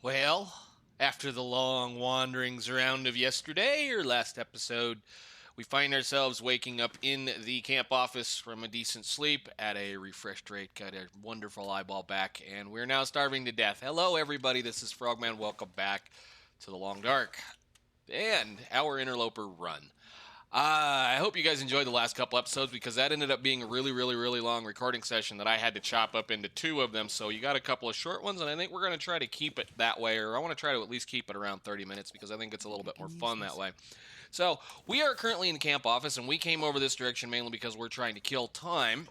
Well, after the long wanderings around of yesterday or last episode, we find ourselves waking up in the camp office from a decent sleep at a refreshed rate, got a wonderful eyeball back, and we're now starving to death. Hello, everybody. This is Frogman. Welcome back to the Long Dark and our interloper run. I hope you guys enjoyed the last couple episodes because that ended up being a really long recording session that I had to chop up into two of them. So you got a couple of short ones, and I think we're going to try to keep it that way, or I want to try to at least keep it around 30 minutes because I think it's a little bit more fun that way. So we are currently in the camp office, and we came over this direction mainly because we're trying to kill time.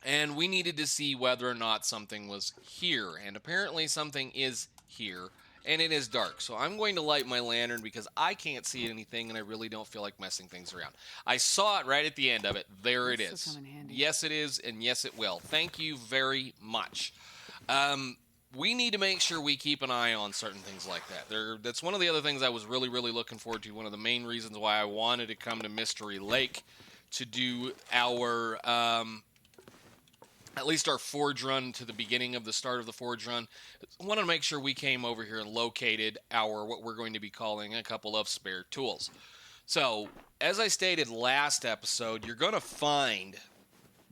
And we needed to see whether or not something was here. And apparently something is here and it is dark. So I'm going to light my lantern because I can't see anything and I really don't feel like messing things around. I saw it right at the end of it. There it is. Yes, it is, and yes, it will. Thank you very much. We need to make sure we keep an eye on certain things like that. That's one of the other things I was really looking forward to. One of the main reasons why I wanted to come to Mystery Lake to do our at least our forge run to the beginning of the start of the forge run. I want to make sure we came over here and located our what we're going to be calling a couple of spare tools. So, as I stated last episode, you're going to find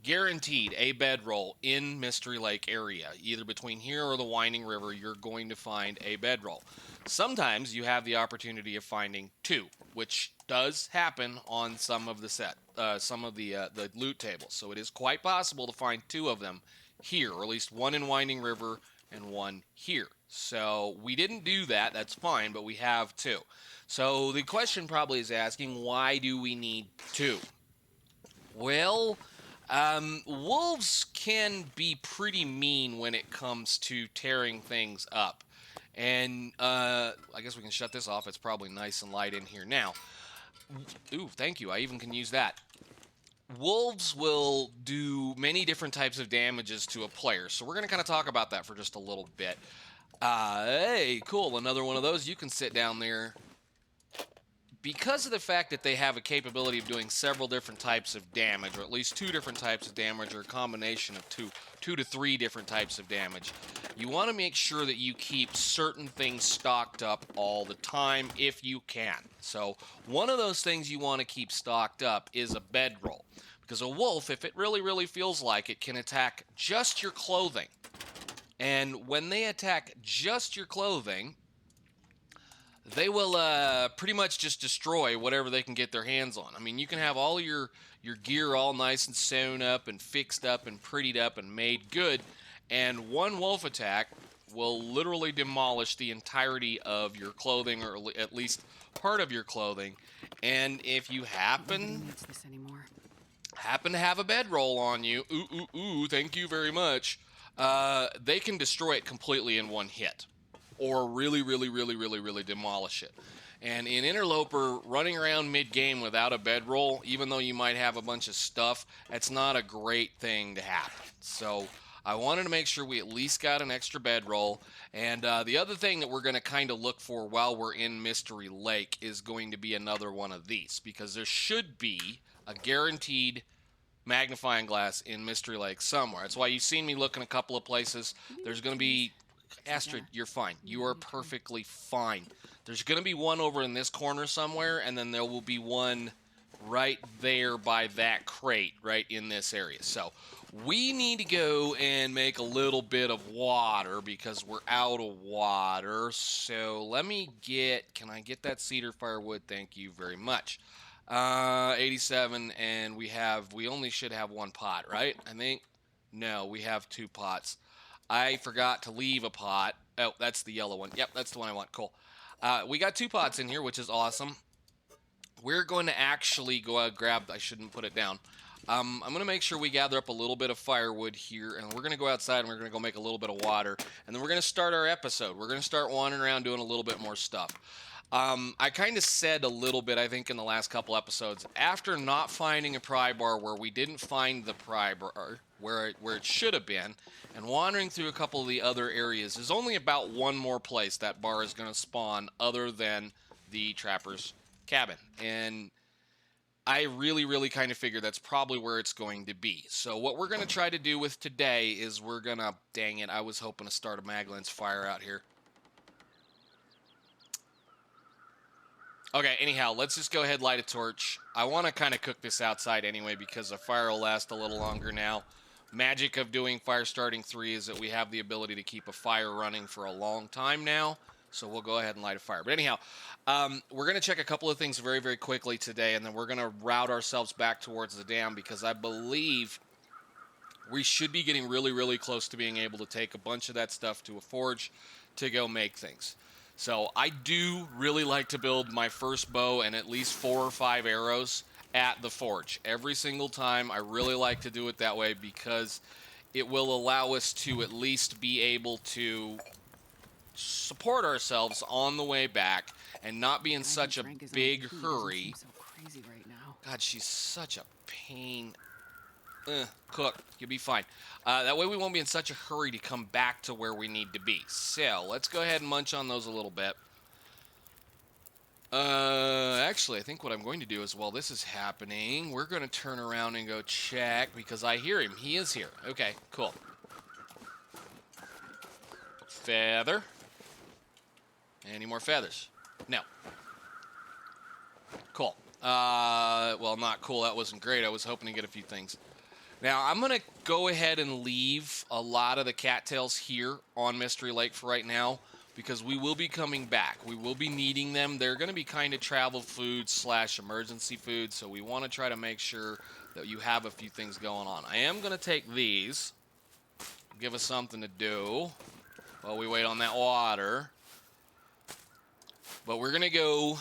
guaranteed a bedroll in Mystery Lake area. Either between here or the Winding River, you're going to find a bedroll. Sometimes you have the opportunity of finding two, which does happen on some of the the loot tables. So it is quite possible to find two of them here, or at least one in Winding River and one here. So we didn't do that. That's fine, but we have two. So the question probably is asking, why do we need two? Well, wolves can be pretty mean when it comes to tearing things up. And I guess we can shut this off. It's probably nice and light in here now. Ooh, thank you. I even can use that. Wolves will do many different types of damages to a player. So we're going to kind of talk about that for just a little bit. Hey, cool. Another one of those. You can sit down there. Because of the fact that they have a capability of doing several different types of damage, or at least two different types of damage, or a combination of two to three different types of damage, you want to make sure that you keep certain things stocked up all the time if you can. So one of those things you want to keep stocked up is a bedroll. Because a wolf, if it really feels like it, can attack just your clothing. And when they attack just your clothing, they will pretty much just destroy whatever they can get their hands on. I mean, you can have all your gear all nice and sewn up and fixed up and prettied up and made good, and one wolf attack will literally demolish the entirety of your clothing, or at least part of your clothing. And if you happen to have a bedroll on you, thank you very much, they can destroy it completely in one hit. Or really demolish it. And in Interloper, running around mid-game without a bedroll, even though you might have a bunch of stuff, that's not a great thing to happen. So I wanted to make sure we at least got an extra bedroll. And the other thing that we're going to kind of look for while we're in Mystery Lake is going to be another one of these. Because there should be a guaranteed magnifying glass in Mystery Lake somewhere. That's why you've seen me look in a couple of places. There's going to be... Astrid, you're fine. You are perfectly fine. There's going to be one over in this corner somewhere, and then there will be one right there by that crate, right in this area. So we need to go and make a little bit of water because we're out of water. So let me can I get that cedar firewood? Thank you very much. 87, and we only should have one pot, right? I think. No, we have two pots. I forgot to leave a pot. Oh, that's the yellow one. Yep, that's the one I want. Cool. We got two pots in here, which is awesome. We're going to actually go out and grab... I shouldn't put it down. I'm going to make sure we gather up a little bit of firewood here, and we're going to go outside and we're going to go make a little bit of water, and then we're going to start our episode. We're going to start wandering around doing a little bit more stuff. I kind of said a little bit, I think, in the last couple episodes, after not finding a pry bar where we didn't find the pry bar where it should have been, and wandering through a couple of the other areas, there's only about one more place that bar is going to spawn other than the trapper's cabin. And I really kind of figure that's probably where it's going to be. So what we're going to try to do with today is we're going to... Dang it, I was hoping to start a Magdalene's fire out here. Okay, anyhow, let's just go ahead, light a torch. I want to kind of cook this outside anyway because the fire will last a little longer now. Magic of doing fire starting 3 is that we have the ability to keep a fire running for a long time now. So we'll go ahead and light a fire. But anyhow, we're going to check a couple of things very, very quickly today, and then we're going to route ourselves back towards the dam because I believe we should be getting really, really close to being able to take a bunch of that stuff to a forge to go make things. So I do really like to build my first bow and at least 4 or 5 arrows at the forge. Every single time, I really like to do it that way because it will allow us to at least be able to support ourselves on the way back and not be in such a big hurry. God, she's such a pain. Cook, you'll be fine. That way we won't be in such a hurry to come back to where we need to be. So, let's go ahead and munch on those a little bit. Actually, I think what I'm going to do is, while this is happening, we're going to turn around and go check, because I hear him. He is here. Okay, cool. Feather. Any more feathers? No. Cool. Well, not cool. That wasn't great. I was hoping to get a few things. Now, I'm going to go ahead and leave a lot of the cattails here on Mystery Lake for right now because we will be coming back. We will be needing them. They're going to be kind of travel food / emergency food, so we want to try to make sure that you have a few things going on. I am going to take these, give us something to do while we wait on that water. But we're going to go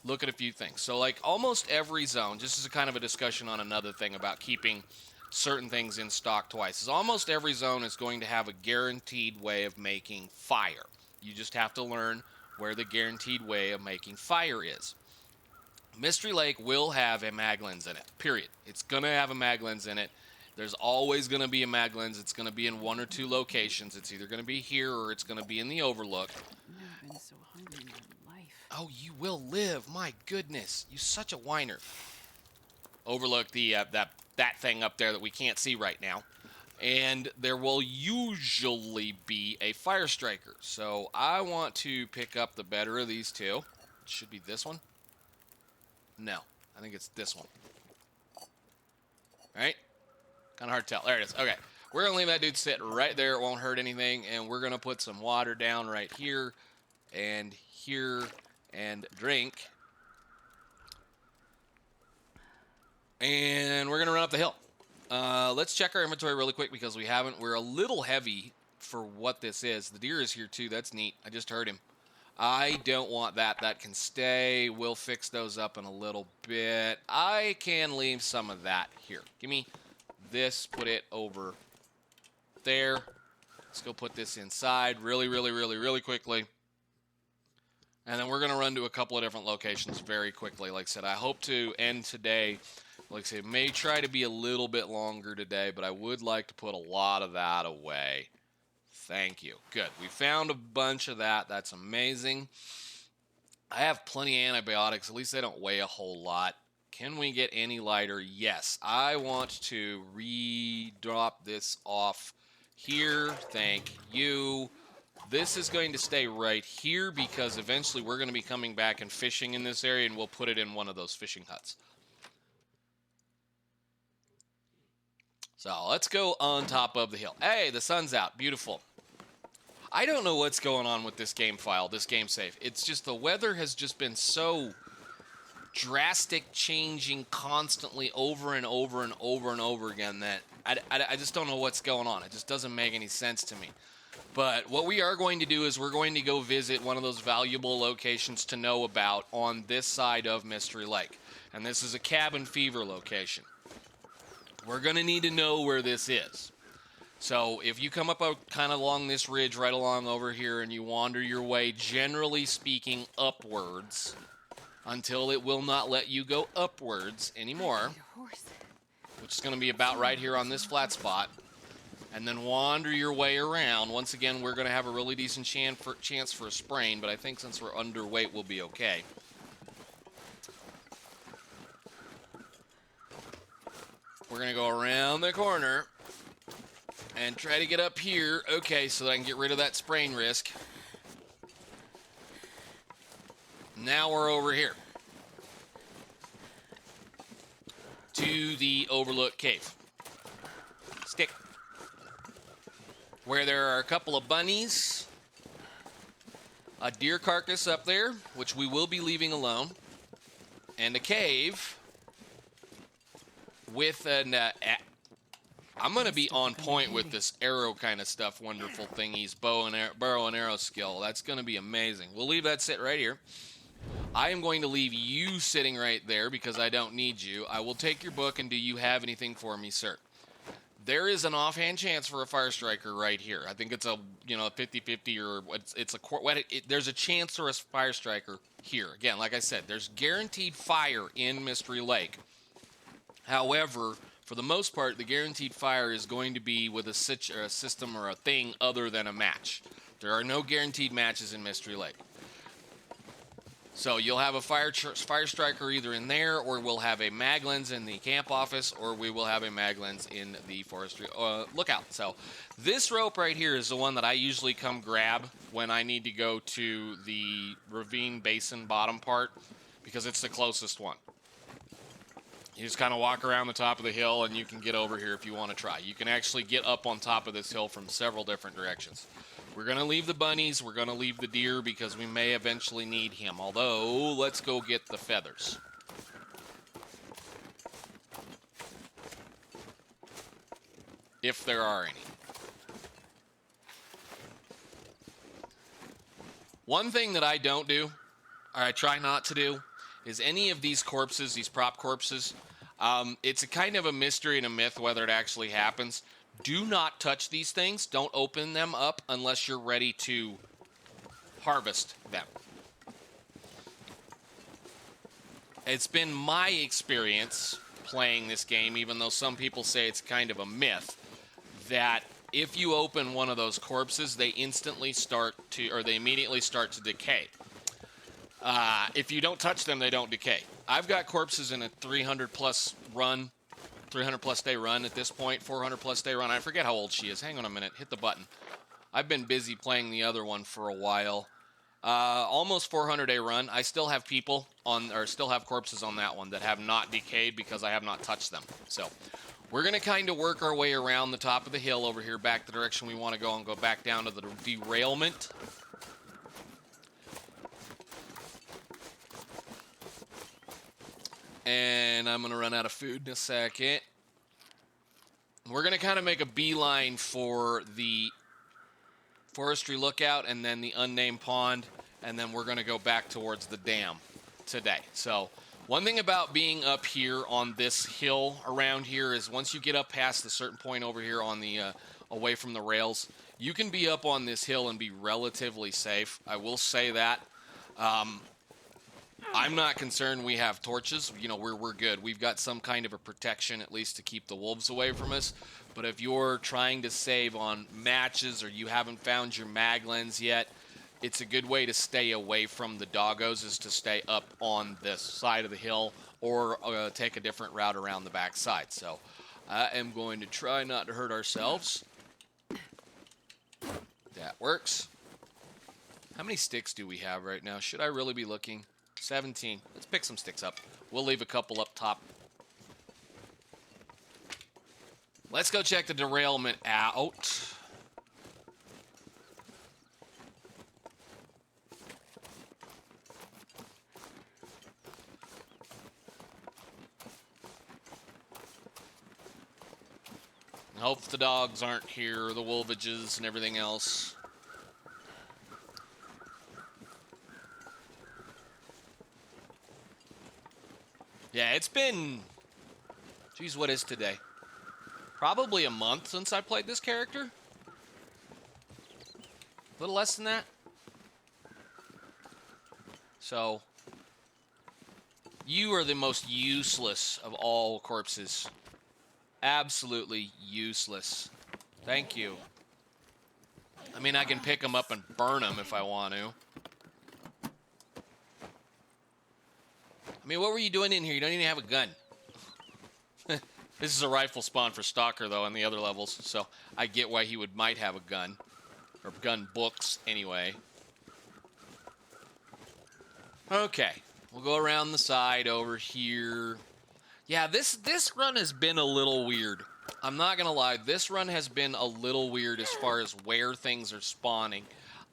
look at a few things. So, like, almost every zone, just as a kind of a discussion on another thing about keeping certain things in stock twice, is almost every zone is going to have a guaranteed way of making fire. You just have to learn where the guaranteed way of making fire is. Mystery Lake will have a mag lens in it, period. It's going to have a mag lens in it. There's always going to be a mag lens. It's going to be in 1 or 2 locations. It's either going to be here or it's going to be in the Overlook. I've never been so hungry in my life. Oh, you will live. My goodness. You're such a whiner. Overlook the that thing up there that we can't see right now. And there will usually be a fire striker. So I want to pick up the better of these two. It should be this one. No, I think it's this one. Right? Kind of hard to tell. There it is. Okay. We're going to leave that dude sit right there. It won't hurt anything. And we're going to put some water down right here and here and drink. And we're going to run up the hill. Let's check our inventory really quick because we haven't. We're a little heavy for what this is. The deer is here too. That's neat. I just heard him. I don't want that. That can stay. We'll fix those up in a little bit. I can leave some of that here. Give me this. Put it over there. Let's go put this inside really, really, really, really quickly. And then we're going to run to a couple of different locations very quickly. Like I said, I hope to end today. Like I said, may try to be a little bit longer today, but I would like to put a lot of that away. Thank you. Good. We found a bunch of that. That's amazing. I have plenty of antibiotics. At least they don't weigh a whole lot. Can we get any lighter? Yes. I want to re-drop this off here. Thank you. This is going to stay right here because eventually we're going to be coming back and fishing in this area, and we'll put it in one of those fishing huts. So let's go on top of the hill. Hey, the sun's out. Beautiful. I don't know what's going on with this game file, this game save. It's just the weather has just been so drastic, changing constantly over and over and over and over again that I just don't know what's going on. It just doesn't make any sense to me. But what we are going to do is we're going to go visit one of those valuable locations to know about on this side of Mystery Lake. And this is a cabin fever location. We're going to need to know where this is. So if you come up kind of along this ridge right along over here and you wander your way, generally speaking, upwards until it will not let you go upwards anymore, which is going to be about right here on this flat spot, and then wander your way around. Once again, we're going to have a really decent chance for a sprain, but I think since we're underweight, we'll be okay. We're going to go around the corner and try to get up here. Okay, so that I can get rid of that sprain risk. Now we're over here to the Overlook Cave. Stick. Where there are a couple of bunnies, a deer carcass up there, which we will be leaving alone, and a cave with an... I'm going to be on point with this arrow kind of stuff, wonderful thingies, bow and arrow skill. That's going to be amazing. We'll leave that sit right here. I am going to leave you sitting right there because I don't need you. I will take your book, and do you have anything for me, sir? There is an offhand chance for a fire striker right here. I think it's a 50-50 or there's a chance for a fire striker here. Again, like I said, there's guaranteed fire in Mystery Lake. However, for the most part, the guaranteed fire is going to be with a system or a thing other than a match. There are no guaranteed matches in Mystery Lake. So you'll have a fire striker either in there, or we'll have a mag lens in the camp office, or we will have a mag lens in the forestry lookout. So this rope right here is the one that I usually come grab when I need to go to the ravine basin bottom part, because it's the closest one. You just kind of walk around the top of the hill, and you can get over here if you want to try. You can actually get up on top of this hill from several different directions. We're going to leave the bunnies. We're going to leave the deer because we may eventually need him. Although, let's go get the feathers. If there are any. One thing that I don't do, or I try not to do, is any of these corpses, these prop corpses, it's a kind of a mystery and a myth whether it actually happens. Do not touch these things. Don't open them up unless you're ready to harvest them. It's been my experience playing this game, even though some people say it's kind of a myth, that if you open one of those corpses, they immediately start to decay. If you don't touch them, they don't decay. I've got corpses in a 300 plus day run at this point, 400 plus day run. I forget how old she is. Hang on a minute. Hit the button. I've been busy playing the other one for a while. Almost 400 day run. I still have still have corpses on that one that have not decayed because I have not touched them. So we're going to kind of work our way around the top of the hill over here back the direction we want to go and go back down to the derailment. And I'm going to run out of food in a second. We're going to kind of make a beeline for the forestry lookout and then the unnamed pond, and then we're going to go back towards the dam today. So one thing about being up here on this hill around here is once you get up past a certain point over here on the away from the rails, you can be up on this hill and be relatively safe. I will say that. I'm not concerned we have torches. We're good. We've got some kind of a protection, at least to keep the wolves away from us. But if you're trying to save on matches or you haven't found your mag lens yet, it's a good way to stay away from the doggos is to stay up on this side of the hill or take a different route around the back side. So I am going to try not to hurt ourselves. That works. How many sticks do we have right now? Should I really be looking? 17. Let's pick some sticks up. We'll leave a couple up top. Let's go check the derailment out. I hope the dogs aren't here, the wolvages and everything else. Yeah, it's been... Geez, what is today? Probably a month since I played this character. A little less than that. So, you are the most useless of all corpses. Absolutely useless. Thank you. I mean, I can pick them up and burn them if I want to. I mean, what were you doing in here? You don't even have a gun. This is a rifle spawn for Stalker, though, on the other levels, so I get why he might have a gun. Or gun books, anyway. Okay, we'll go around the side over here. Yeah, this run has been a little weird. I'm not gonna lie, this run has been a little weird as far as where things are spawning.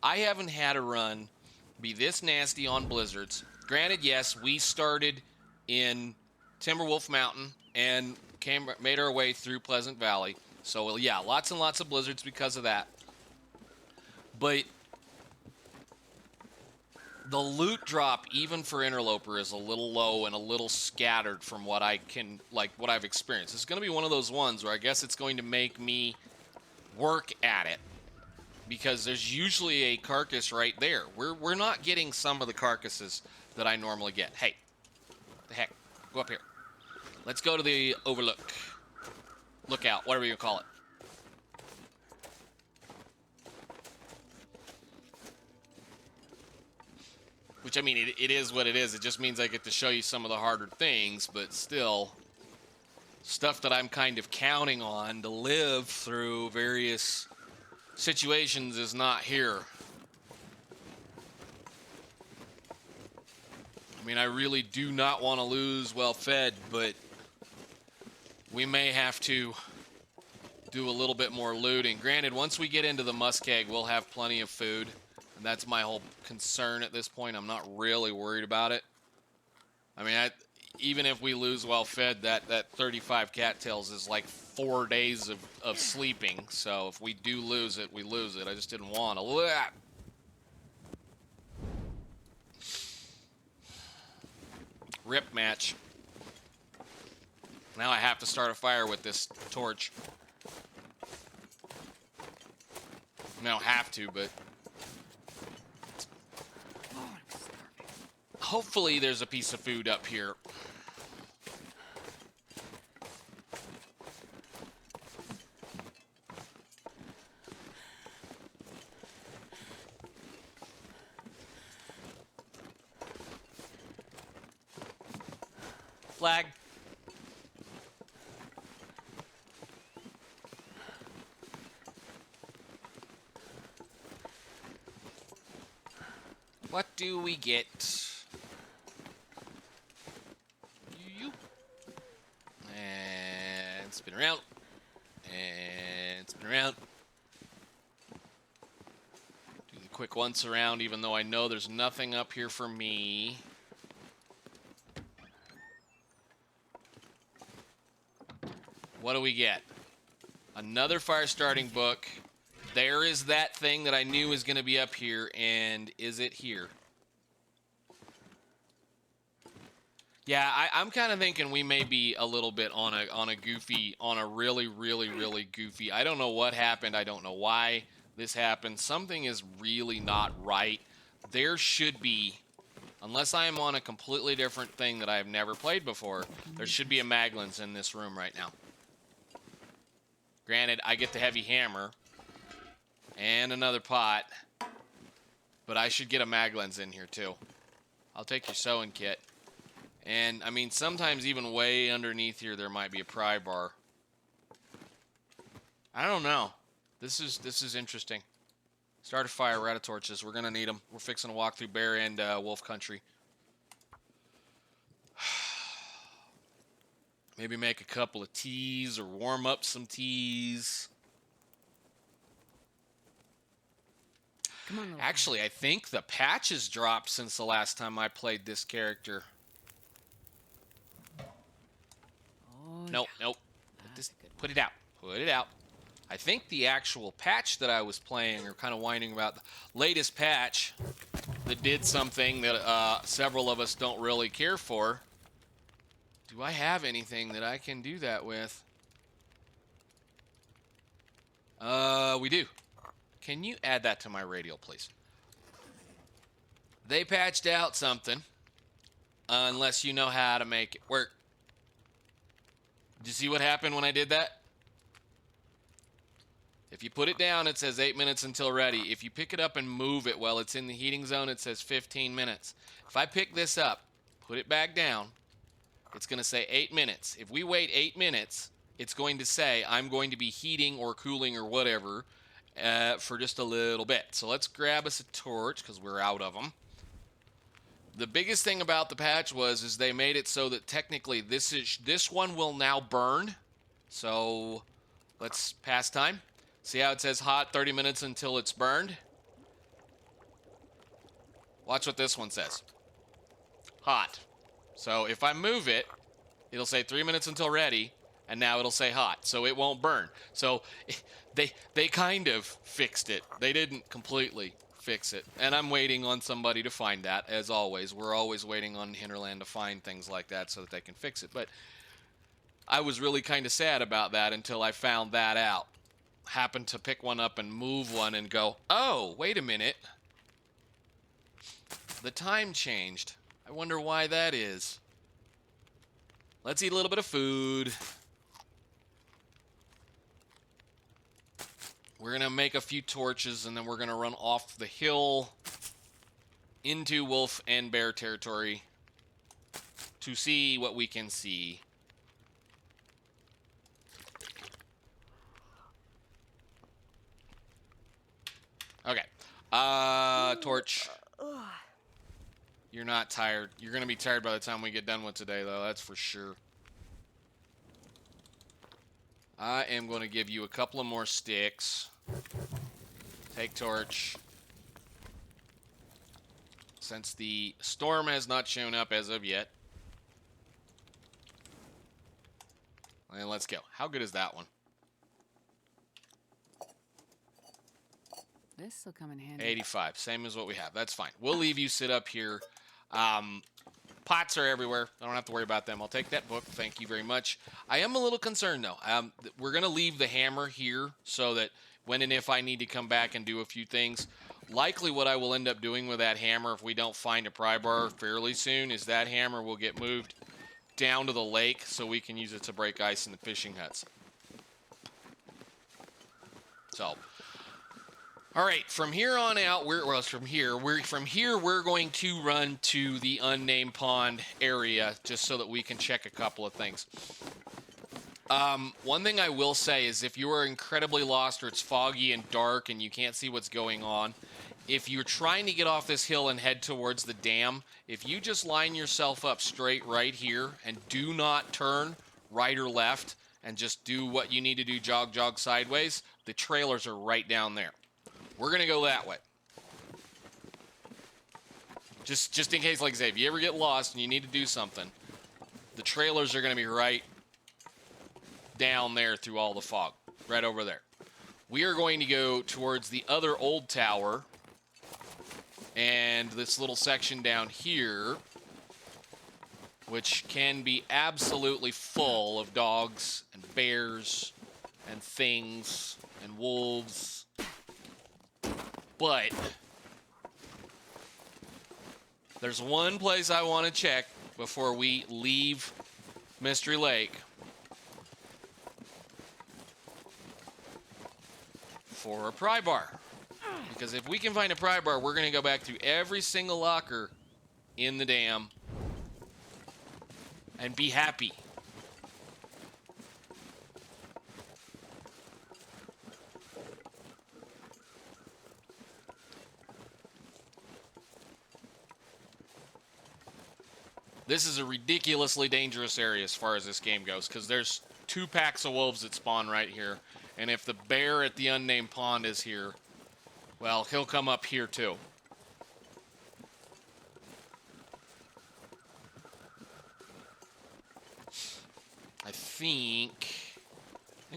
I haven't had a run be this nasty on blizzards. Granted, yes, we started in Timberwolf Mountain and made our way through Pleasant Valley. So yeah, lots and lots of blizzards because of that. But the loot drop, even for Interloper, is a little low and a little scattered from what what I've experienced. It's going to be one of those ones where I guess it's going to make me work at it, because there's usually a carcass right there. We're not getting some of the carcasses that I normally get. Hey, the heck, go up here. Let's go to the overlook, lookout, whatever you call it. Which, I mean, it is what it is. It just means I get to show you some of the harder things, but still, stuff that I'm kind of counting on to live through various situations is not here. I mean, I really do not want to lose well-fed, but we may have to do a little bit more looting. Granted, once we get into the muskeg, we'll have plenty of food. And that's my whole concern at this point. I'm not really worried about it. I mean, even if we lose well-fed, that 35 cattails is like 4 days of sleeping. So if we do lose it, we lose it. I just didn't want to. Rip match. Now I have to start a fire with this torch. I don't have to, but... hopefully there's a piece of food up here. Flag. What do we get? And spin around. And spin around. Do the quick once around, even though I know there's nothing up here for me. What do we get? Another fire starting book. There is that thing that I knew was going to be up here, and is it here? Yeah, I'm kind of thinking we may be a little bit on a really, really, really goofy. I don't know what happened. I don't know why this happened. Something is really not right. There should be, unless I am on a completely different thing that I have never played before, there should be a Maglins in this room right now. Granted, I get the heavy hammer and another pot, but I should get a Maglins in here too. I'll take your sewing kit. And, I mean, sometimes even way underneath here there might be a pry bar. I don't know. This is interesting. Start a fire. We're out of torches. We're going to need them. We're fixing to walk through bear and wolf country. Maybe make a couple of teas or warm up some teas. Come on, Actually, I think the patch has dropped since the last time I played this character. Oh, Nope, yeah. nope. Put it out. Put it out. I think the actual patch that I was playing, or kind of whining about, the latest patch that did something that several of us don't really care for. Do I have anything that I can do that with? We do. Can you add that to my radial, please? They patched out something, unless you know how to make it work. Did you see what happened when I did that? If you put it down, it says 8 minutes until ready. If you pick it up and move it while it's in the heating zone, it says 15 minutes. If I pick this up, put it back down, it's going to say 8 minutes. If we wait 8 minutes, it's going to say I'm going to be heating or cooling or whatever for just a little bit. So let's grab us a torch because we're out of them. The biggest thing about the patch is they made it so that technically this one will now burn. So let's pass time. See how it says hot 30 minutes until it's burned? Watch what this one says. Hot. So if I move it, it'll say 3 minutes until ready, and now it'll say hot, so it won't burn. So they kind of fixed it. They didn't completely fix it. And I'm waiting on somebody to find that, as always. We're always waiting on Hinterland to find things like that so that they can fix it. But I was really kind of sad about that until I found that out. Happened to pick one up and move one and go, oh, wait a minute. The time changed. I wonder why that is. Let's eat a little bit of food. We're going to make a few torches, and then we're going to run off the hill into wolf and bear territory to see what we can see. Okay. Torch. You're not tired. You're going to be tired by the time we get done with today, though. That's for sure. I am going to give you a couple of more sticks. Take torch. Since the storm has not shown up as of yet. And let's go. How good is that one? This will come in handy. 85. Same as what we have. That's fine. We'll leave you sit up here. Pots are everywhere. I don't have to worry about them. I'll take that book. Thank you very much. I am a little concerned, though. We're going to leave the hammer here so that when and if I need to come back and do a few things, likely what I will end up doing with that hammer if we don't find a pry bar fairly soon is that hammer will get moved down to the lake so we can use it to break ice in the fishing huts. So... all right, from here on out, we're going to run to the unnamed pond area just so that we can check a couple of things. One thing I will say is if you are incredibly lost or it's foggy and dark and you can't see what's going on, if you're trying to get off this hill and head towards the dam, if you just line yourself up straight right here and do not turn right or left and just do what you need to do, jog sideways, the trailers are right down there. We're going to go that way. Just in case, like I say, if you ever get lost and you need to do something, the trailers are going to be right down there through all the fog. Right over there. We are going to go towards the other old tower and this little section down here, which can be absolutely full of dogs and bears and things and wolves. But there's one place I want to check before we leave Mystery Lake for a pry bar. Because if we can find a pry bar, we're going to go back through every single locker in the dam and be happy. This is a ridiculously dangerous area as far as this game goes, because there's 2 packs of wolves that spawn right here. And if the bear at the unnamed pond is here, well, he'll come up here too. I think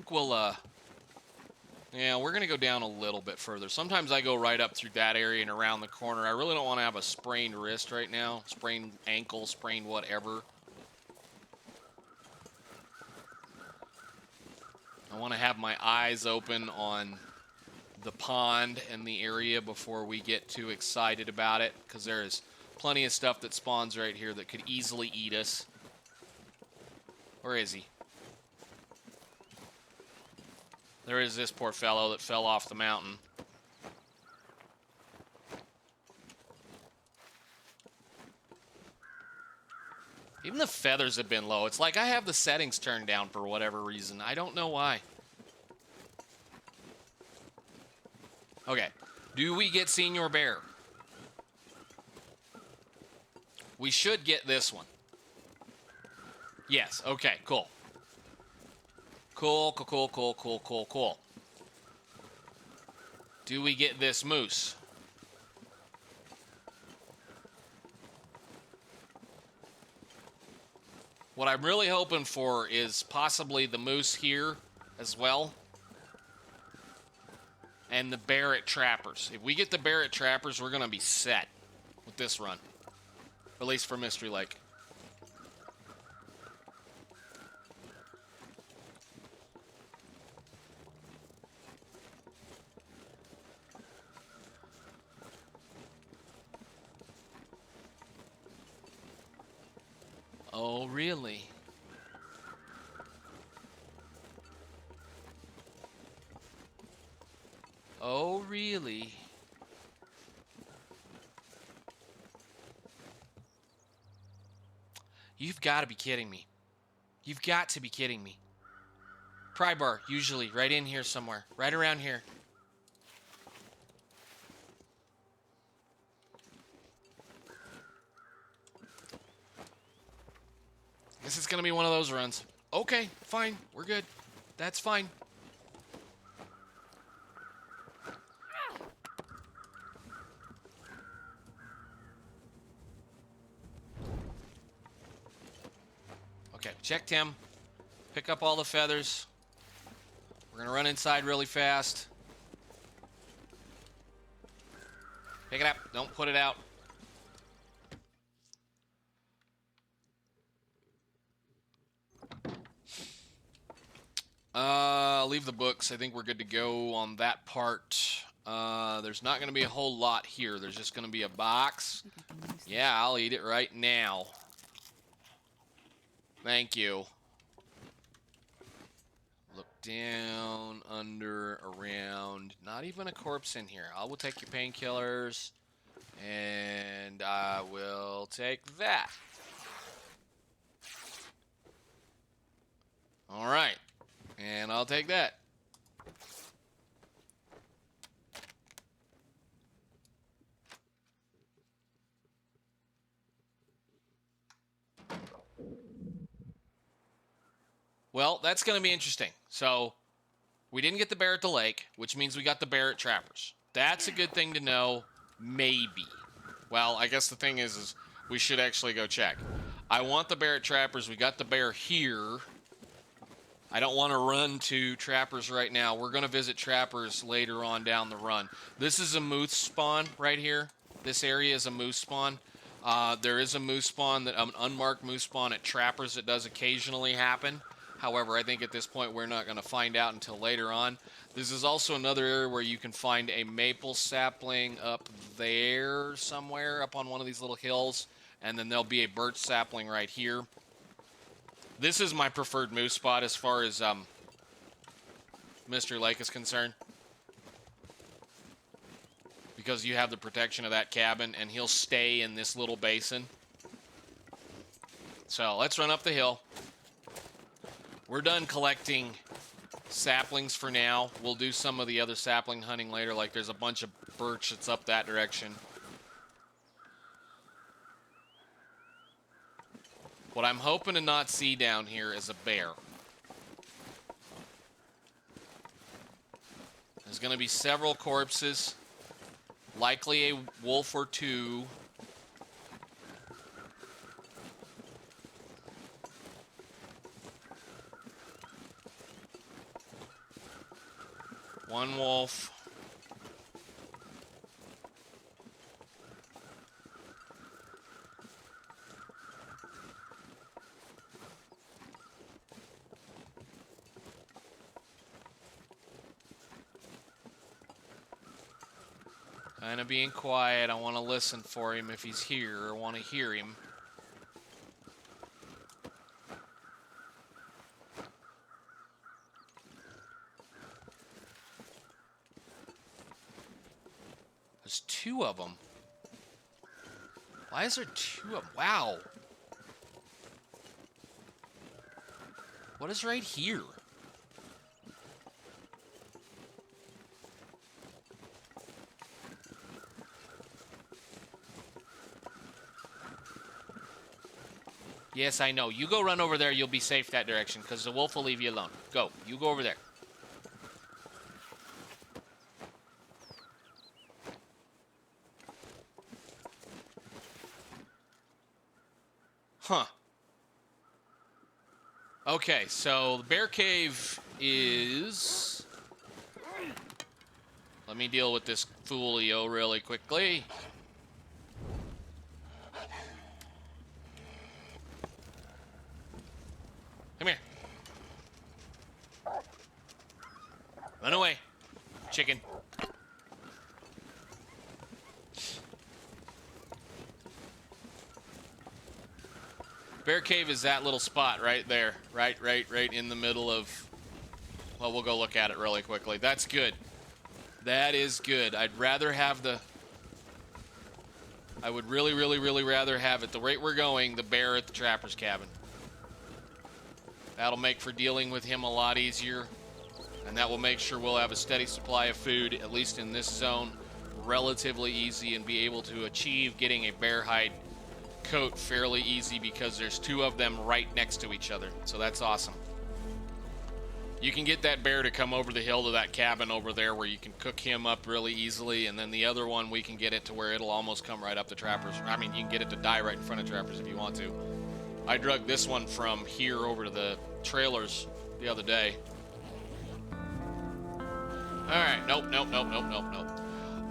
we'll, yeah, we're going to go down a little bit further. Sometimes I go right up through that area and around the corner. I really don't want to have a sprained wrist right now. Sprained ankle, sprained whatever. I want to have my eyes open on the pond and the area before we get too excited about it, because there is plenty of stuff that spawns right here that could easily eat us. Where is he? There is this poor fellow that fell off the mountain. Even the feathers have been low. It's like I have the settings turned down for whatever reason. I don't know why. Okay. Do we get Senior Bear? We should get this one. Yes, okay, cool. Cool. Do we get this moose? What I'm really hoping for is possibly the moose here as well. And the Barrett Trappers. If we get the Barrett Trappers, we're going to be set with this run. At least for Mystery Lake. Oh, really? Oh, really? You've got to be kidding me. You've got to be kidding me. Pry bar, usually, right in here somewhere. Right around here. This is going to be one of those runs. Okay, fine. We're good. That's fine. Okay, checked him. Pick up all the feathers. We're going to run inside really fast. Pick it up. Don't put it out. Leave the books. I think we're good to go on that part. There's not going to be a whole lot here. There's just going to be a box. Yeah, I'll eat it right now. Thank you. Look down, under, around. Not even a corpse in here. I will take your painkillers. And I will take that. All right. And I'll take that. Well, that's going to be interesting. So, we didn't get the bear at the lake, which means we got the bear at Trappers. That's a good thing to know, maybe. Well, I guess the thing is we should actually go check. I want the bear at Trappers. We got the bear here. I don't want to run to Trappers right now. We're going to visit Trappers later on down the run. This is a moose spawn right here. This area is a moose spawn. There is a moose spawn, an unmarked moose spawn at Trappers that does occasionally happen. However, I think at this point we're not going to find out until later on. This is also another area where you can find a maple sapling up there somewhere, up on one of these little hills. And then there'll be a birch sapling right here. This is my preferred moose spot as far as Mystery Lake is concerned. Because you have the protection of that cabin, and he'll stay in this little basin. So let's run up the hill. We're done collecting saplings for now. We'll do some of the other sapling hunting later, like there's a bunch of birch that's up that direction. What I'm hoping to not see down here is a bear. There's going to be several corpses. Likely a wolf or two. One wolf. Kind of being quiet. I want to listen for him if he's here. I want to hear him. There's two of them. Why is there two of them? Wow. What is right here? Yes, I know. You go run over there. You'll be safe that direction because the wolf will leave you alone. Go. You go over there. Huh. Okay, so the bear cave is... Let me deal with this foolio really quickly. Come here. Run away, chicken. Bear cave is that little spot right there. Right in the middle of... Well, we'll go look at it really quickly. That's good. That is good. I'd rather have the... I would really rather have it the rate we're going, the bear at the trapper's cabin. That'll make for dealing with him a lot easier. And that will make sure we'll have a steady supply of food, at least in this zone, relatively easy, and be able to achieve getting a bear hide coat fairly easy because there's two of them right next to each other. So that's awesome. You can get that bear to come over the hill to that cabin over there where you can cook him up really easily, and then the other one we can get it to where it'll almost come right up the trappers. I mean, you can get it to die right in front of trappers if you want to. I drug this one from here over to the trailers the other day. Alright, nope.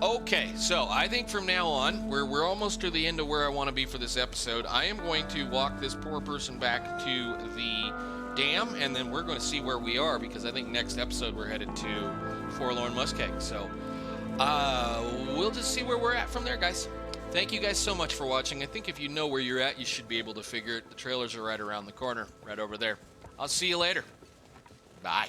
Okay, so I think from now on, we're almost to the end of where I want to be for this episode. I am going to walk this poor person back to the dam, and then we're going to see where we are, because I think next episode we're headed to Forlorn Muskeg. So, we'll just see where we're at from there, guys. Thank you guys so much for watching. I think if you know where you're at, you should be able to figure it. The trailers are right around the corner, right over there. I'll see you later. Bye.